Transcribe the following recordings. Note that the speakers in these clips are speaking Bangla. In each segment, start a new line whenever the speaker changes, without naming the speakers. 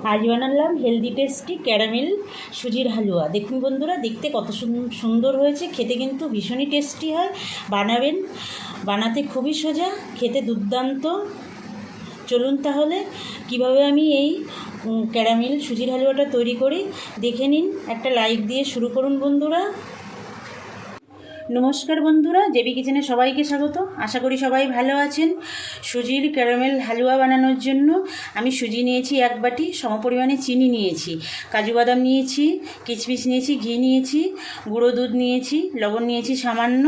আজ বানালাম হেলদি টেস্টি ক্যারামেল সুজির হালুয়া। দেখুন বন্ধুরা, দেখতে কত সুন্দর হয়েছে, খেতে কিন্তু ভীষণই টেস্টি হয়। বানাবেন, বানাতে খুবই সোজা, খেতে দুর্দান্ত। চলুন তাহলে কিভাবে আমি এই ক্যারামেল সুজির হালুয়াটা তৈরি করি দেখে নিন। একটা লাইক দিয়ে শুরু করুন বন্ধুরা। নমস্কার বন্ধুরা, জেবি কিচেনে সবাইকে স্বাগত। আশা করি সবাই ভালো আছেন। সুজির ক্যারামেল হালুয়া বানানোর জন্য আমি সুজি নিয়েছি 1 বাটি, সমপরিমাণে চিনি নিয়েছি, কাজু বাদাম নিয়েছি, কিশমিশ নিয়েছি, ঘি নিয়েছি, গুঁড়ো দুধ নিয়েছি, লবণ নিয়েছি সামান্য,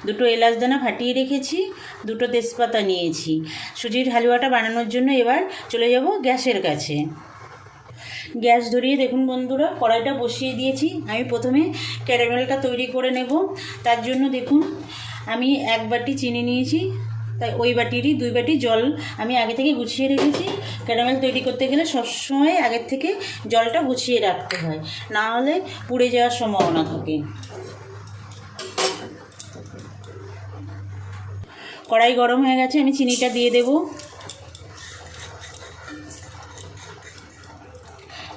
2টো এলাচ দানা ফাটিয়ে রেখেছি, 2টো তেজপাতা নিয়েছি। সুজির হালুয়াটা বানানোর জন্য এবার চলে যাব গ্যাসের কাছে। গ্যাস ধরিয়ে দেখুন বন্ধুরা, কড়াইটা বসিয়ে দিয়েছি। আমি প্রথমে ক্যারামেলটা তৈরি করে নেব। তার জন্য দেখুন, আমি 1 বাটি চিনি নিয়েছি, তাই ওই বাটিরই 2 বাটি জল আমি আগে থেকে গুছিয়ে রেখেছি। ক্যারামেল তৈরি করতে গেলে সবসময় আগের থেকে জলটা গুছিয়ে রাখতে হয়, না হলে পুড়ে যাওয়ার সম্ভাবনা থাকে। কড়াই গরম হয়ে গেছে, আমি চিনিটা দিয়ে দেবো।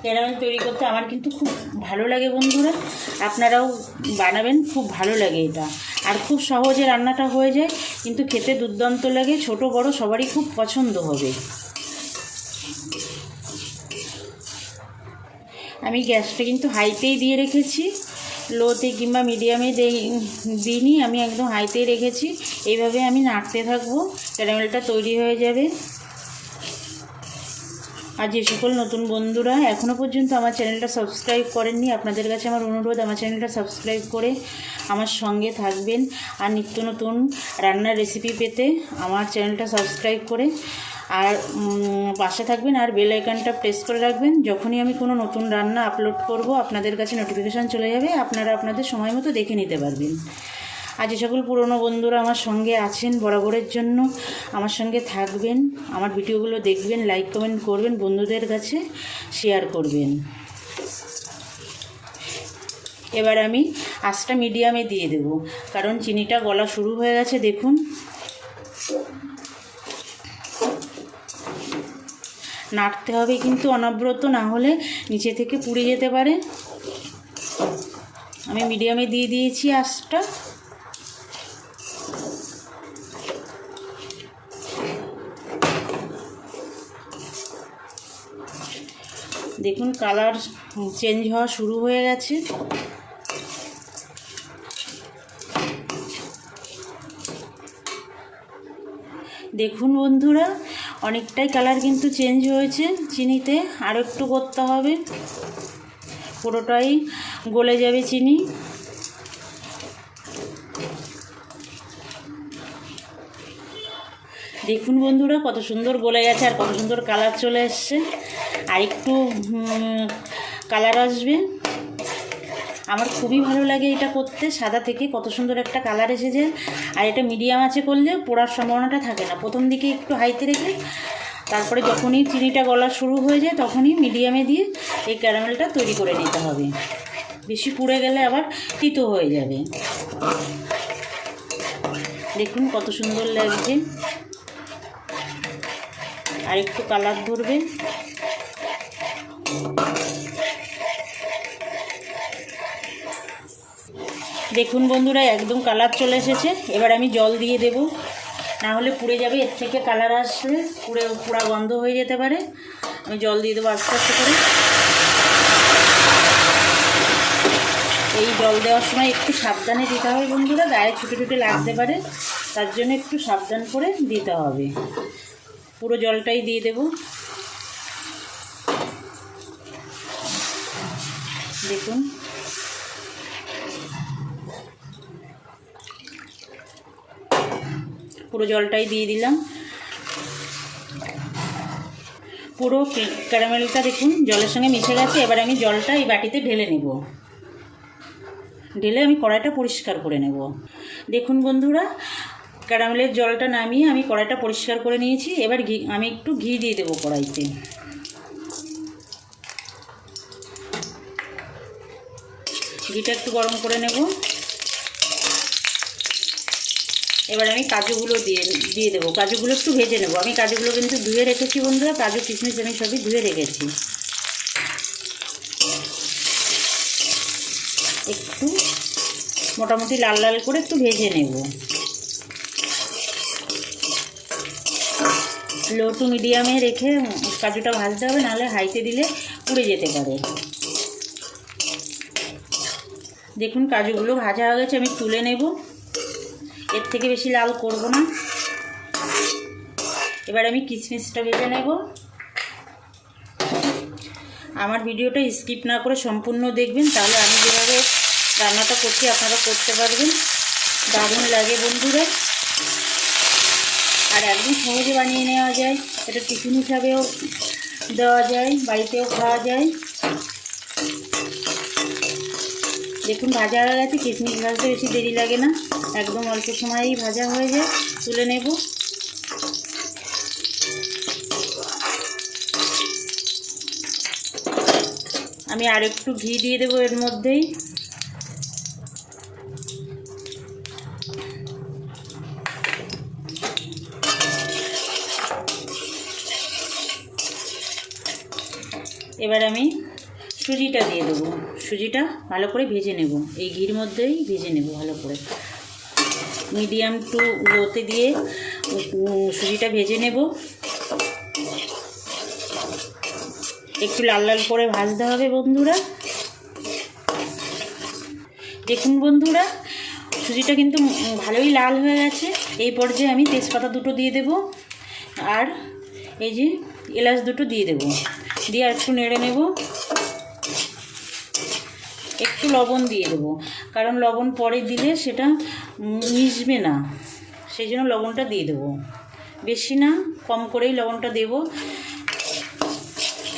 ক্যারামেল তৈরি করতে আমার কিন্তু খুব ভালো লাগে বন্ধুরা, আপনারাও বানাবেন, খুব ভালো লাগে এটা। আর খুব সহজে রান্নাটা হয়ে যায়, কিন্তু খেতে দুর্দান্ত লাগে, ছোট বড় সবারই খুব পছন্দ হবে। আমি গ্যাসটা কিন্তু হাইতেই দিয়ে রেখেছি, লোতে কিংবা মিডিয়ামে দিইনি, আমি একদম হাইতেই রেখেছি। এইভাবে আমি নাড়তে থাকবো, ক্যারামেলটা তৈরি হয়ে যাবে। আর যে সকল নতুন বন্ধুরা এখনও পর্যন্ত আমার চ্যানেলটা সাবস্ক্রাইব করেননি, আপনাদের কাছে আমার অনুরোধ, আমার চ্যানেলটা সাবস্ক্রাইব করে আমার সঙ্গে থাকবেন। আর নিত্য নতুন রান্নার রেসিপি পেতে আমার চ্যানেলটা সাবস্ক্রাইব করে আর পাশে থাকবেন, আর বেল আইকনটা প্রেস করে রাখবেন। যখনই আমি কোনো নতুন রান্না আপলোড করব আপনাদের কাছে নোটিফিকেশান চলে যাবে, আপনারা আপনাদের সময় মতো দেখে নিতে পারবেন। আর যে সকল পুরনো বন্ধুরা আমার সঙ্গে আছেন বরাবরের জন্য, আমার সঙ্গে থাকবেন, আমার ভিডিওগুলো দেখবেন, লাইক কমেন্ট করবেন, বন্ধুদের কাছে শেয়ার করবেন। এবার আমি আঁচটা মিডিয়ামে দিয়ে দেব, কারণ চিনিটা গলা শুরু হয়ে গেছে। দেখুন, নাড়তে হবে কিন্তু অনবরত, না হলে নিচে থেকে পুড়ে যেতে পারে। আমি মিডিয়ামে দিয়ে দিয়েছি আঁচটা। দেখুন, কালার চেঞ্জ হওয়া শুরু হয়ে গেছে। দেখুন বন্ধুরা, অনেকটাই কালার কিন্তু চেঞ্জ হয়েছে চিনিতে। আর একটু করতে হবে, পুরোটাই গলে যাবে চিনি। দেখুন বন্ধুরা, কত সুন্দর গলে গেছে আর কত সুন্দর কালার চলে এসছে। আর একটু কালার আসবে। আমার খুবই ভালো লাগে এটা করতে, সাদা থেকে কত সুন্দর একটা কালার এসেছে। আর এটা মিডিয়াম আঁচে করলে পোড়ার সম্ভাবনাটা থাকে না। প্রথম দিকে একটু হাইতে রেখে তারপরে যখনই চিনিটা গলা শুরু হয়ে যায় তখনই মিডিয়ামে দিয়ে এই ক্যারামেলটা তৈরি করে নিতে হবে। বেশি পুড়ে গেলে আবার তিতো হয়ে যাবে। দেখুন কত সুন্দর লাগছে, আর একটু কালার ধরবে। দেখুন বন্ধুরা, একদম কালার চলে এসেছে। এবার আমি জল দিয়ে দেব, না হলে পুড়ে যাবে। এর থেকে কালার আসলে পুরা বন্ধ হয়ে যেতে পারে। আমি জল দিয়ে দেবো আস্তে আস্তে করে। এই জল দেওয়ার সময় একটু সাবধানে দিতে হবে বন্ধুরা, গায়ে ছুটে ছুটে লাগতে পারে, তার জন্য একটু সাবধান করে দিতে হবে। পুরো জলটাই দিয়ে দেব। দেখুন, পুরো জলটাই দিয়ে দিলাম। পুরো ক্যারামেলটা দেখুন জলের সঙ্গে মিশে গেছে। এবার আমি জলটা এই বাটিতে ঢেলে নেব, ঢেলে আমি কড়াইটা পরিষ্কার করে নেব। দেখুন বন্ধুরা, ক্যারামেলের জলটা নামিয়ে আমি কড়াইটা পরিষ্কার করে নিয়েছি। এবার আমি একটু ঘি দিয়ে দেবো কড়াইতে। ঘিটা একটু গরম করে নেব। এবার আমি কাজুগুলো দিয়ে দেবো। কাজুগুলো একটু ভেজে নেব। আমি কাজুগুলো কিন্তু ধুয়ে রেখেছি বন্ধুরা, কাজু কিশমিশ আমি সবই ধুয়ে রেখেছি। একটু মোটামুটি লাল লাল করে একটু ভেজে নেব। লো টু মিডিয়ামে রেখে কাজুটা ভাজতে হবে, নাহলে হাইতে দিলে পুড়ে যেতে পারে। দেখুন কাজুগুলো ভাজা হয়ে গেছে, আমি তুলে নেব। এর থেকে বেশি লাল করব না। এবার আমি কিশমিশটা ভেজে নেব। আমার ভিডিওটা স্কিপ না করে সম্পূর্ণ দেখবেন, তাহলে আমি যেভাবে রান্নাটা করছি আপনারা করতে পারবেন। দারুণ লাগে বন্ধুরা, আর একদম সহজে বানিয়ে নেওয়া যায়। এটা টিফিন হিসাবেও দেওয়া যায়, বাড়িতেও খাওয়া যায়। দেখুন ভাজা হয়ে গেছে। কিশমিশ ভাজতে বেশি দেরি লাগে না, একদম অল্প সময়েই ভাজা হয়ে যায়। তুলে নেব। আমি আর একটু ঘি দিয়ে দেবো এর মধ্যেই। এবার আমি সুজিটা দিয়ে দেবো। সুজিটা ভালো করে ভেজে নেব, এই ঘির মধ্যেই ভেজে নেব ভালো করে। মিডিয়াম টু লোতে দিয়ে সুজিটা ভেজে নেব। একটু লাল লাল করে ভাজতে হবে বন্ধুরা। দেখুন বন্ধুরা, সুজিটা কিন্তু ভালোই লাল হয়ে গেছে। এই পর্যায়ে আমি তেজপাতা দুটো দিয়ে দেব, আর এই যে এলাচ দুটো দিয়ে দেব। দিয়ে আর একটু নেড়ে নেব। একটু লবণ দিয়ে দেবো, কারণ লবণ পরে দিলে সেটা মিশবে না, সেই জন্য লবণটা দিয়ে দেবো। বেশি না, কম করেই লবণটা দেব।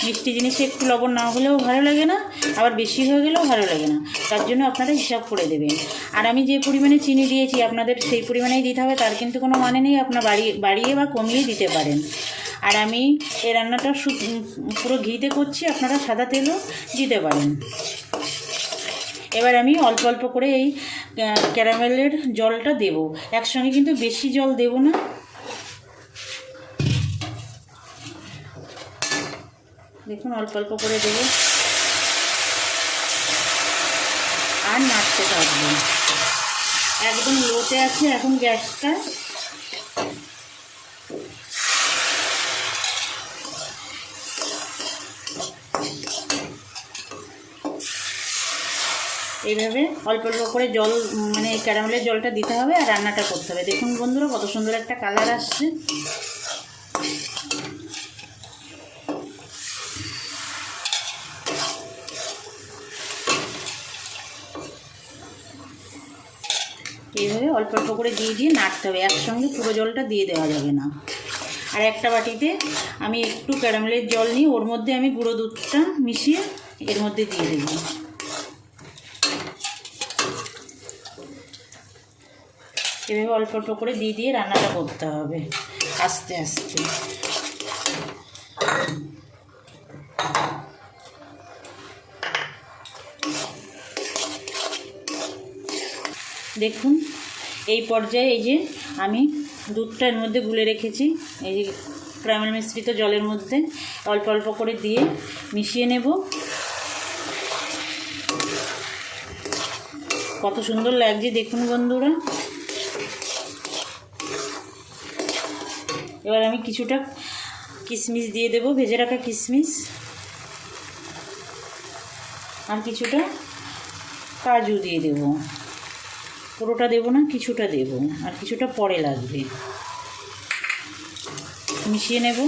মিষ্টি জিনিসে একটু লবণ না হলেও ভালো লাগে না, আবার বেশি হয়ে গেলেও ভালো লাগে না, তার জন্য আপনারা হিসাব করে দেবেন। আর আমি যে পরিমাণে চিনি দিয়েছি আপনাদের সেই পরিমাণেই দিতে হবে, তার কিন্তু কোনো মানে নেই। আপনারা বাড়িয়ে বা কমিয়ে দিতে পারেন। আর আমি এই রান্নাটা পুরো ঘিতে করছি, আপনারা সাদা তেলও দিতে পারেন। এবার আমি অল্প অল্প করে এই ক্যারামেলের জলটা দেব, একসঙ্গে কিন্তু বেশি জল দেব না। দেখুন অল্প অল্প করে দেব, আর নাড়তে থাকবো। একদম লোতে আছে এখন গ্যাসটা। এইভাবে অল্প অল্প করে জল, মানে ক্যারামেলের জলটা দিতে হবে আর রান্নাটা করতে হবে। দেখুন বন্ধুরা কত সুন্দর একটা কালার আসছে। এইভাবে অল্প অল্প করে দিয়ে দিয়ে নাড়তে হবে, একসঙ্গে পুরো জলটা দিয়ে দেওয়া যাবে না। আর একটা বাটিতে আমি একটু ক্যারামেলের জল নিয়ে ওর মধ্যে আমি গুঁড়ো দুধটা মিশিয়ে এর মধ্যে দিয়ে দেব। এভাবে অল্প অল্প করে দিয়ে দিয়ে রান্নাটা করতে হবে আস্তে আস্তে। দেখুন এই পর্যায়ে এই যে আমি দুধটা এর মধ্যে গুলে রেখেছি, এই যে ক্যারামেল মিশ্রিত জলের মধ্যে অল্প অল্প করে দিয়ে মিশিয়ে নেব। কত সুন্দর লাগছে দেখুন বন্ধুরা। এবার আমি কিছুটা কিশমিশ দিয়ে দেব, ভেজে রাখা কিশমিশ, আর কিছুটা কাজু দিয়ে দেব। পুরোটা দেব না, কিছুটা দেব, আর কিছুটা পরে লাগবে। মিশিয়ে নেব।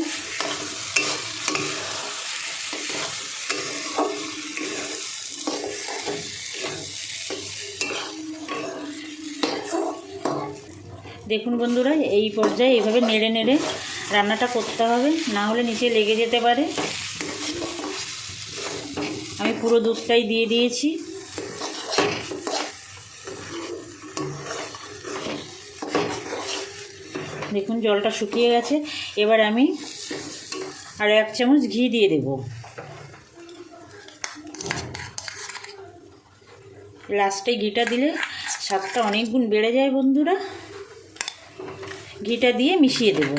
দেখুন বন্ধুরা এই পর্যায়ে এইভাবে নেড়ে নেড়ে রান্নাটা করতে হবে, না হলে নিচে লেগে যেতে পারে। আমি পুরো দুধটাই দিয়ে দিয়েছি। দেখুন জলটা শুকিয়ে গেছে। এবার আমি আর 1 চামচ ঘি দিয়ে দেব। লাস্টে ঘিটা দিলে স্বাদটা অনেক গুণ বেড়ে যায় বন্ধুরা। ঘিটা দিয়ে মিশিয়ে দেব।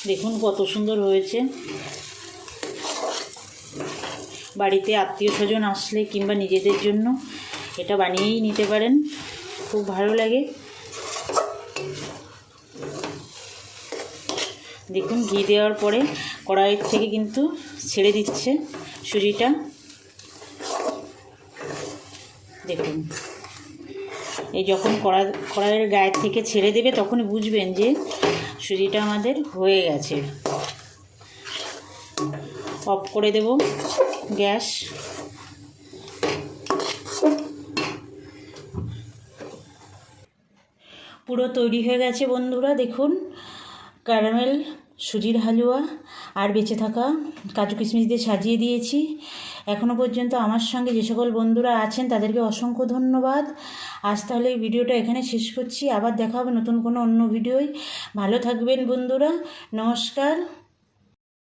দেখুন কত সুন্দর হয়েছে। বাড়িতে আত্মীয় স্বজন আসলে কিংবা নিজেদের জন্য এটা বানিয়েই নিতে পারেন, খুব ভালো লাগে। দেখুন ঘি দেওয়ার পরে কড়াইয়ের থেকে কিন্তু ছেড়ে দিচ্ছে সুজিটা। দেখুন এই যখন কড়াইয়ের গায়ের থেকে ছেড়ে দেবে তখনই বুঝবেন যে সুজিটা আমাদের হয়ে গেছে। অফ করে দেব গ্যাস। পুরো তৈরি হয়ে গেছে বন্ধুরা। দেখুন ক্যারামেল সুজির হালুয়া আর বেঁচে থাকা কাজু কিশমিশ দিয়ে সাজিয়ে দিয়েছি। এখনও পর্যন্ত আমার সঙ্গে যে সকল বন্ধুরা আছেন তাদেরকে অসংখ্য ধন্যবাদ। আজ তাহলে এই ভিডিওটা এখানে শেষ করছি। আবার দেখা হবে নতুন কোনো অন্য ভিডিওয়। ভালো থাকবেন বন্ধুরা, নমস্কার।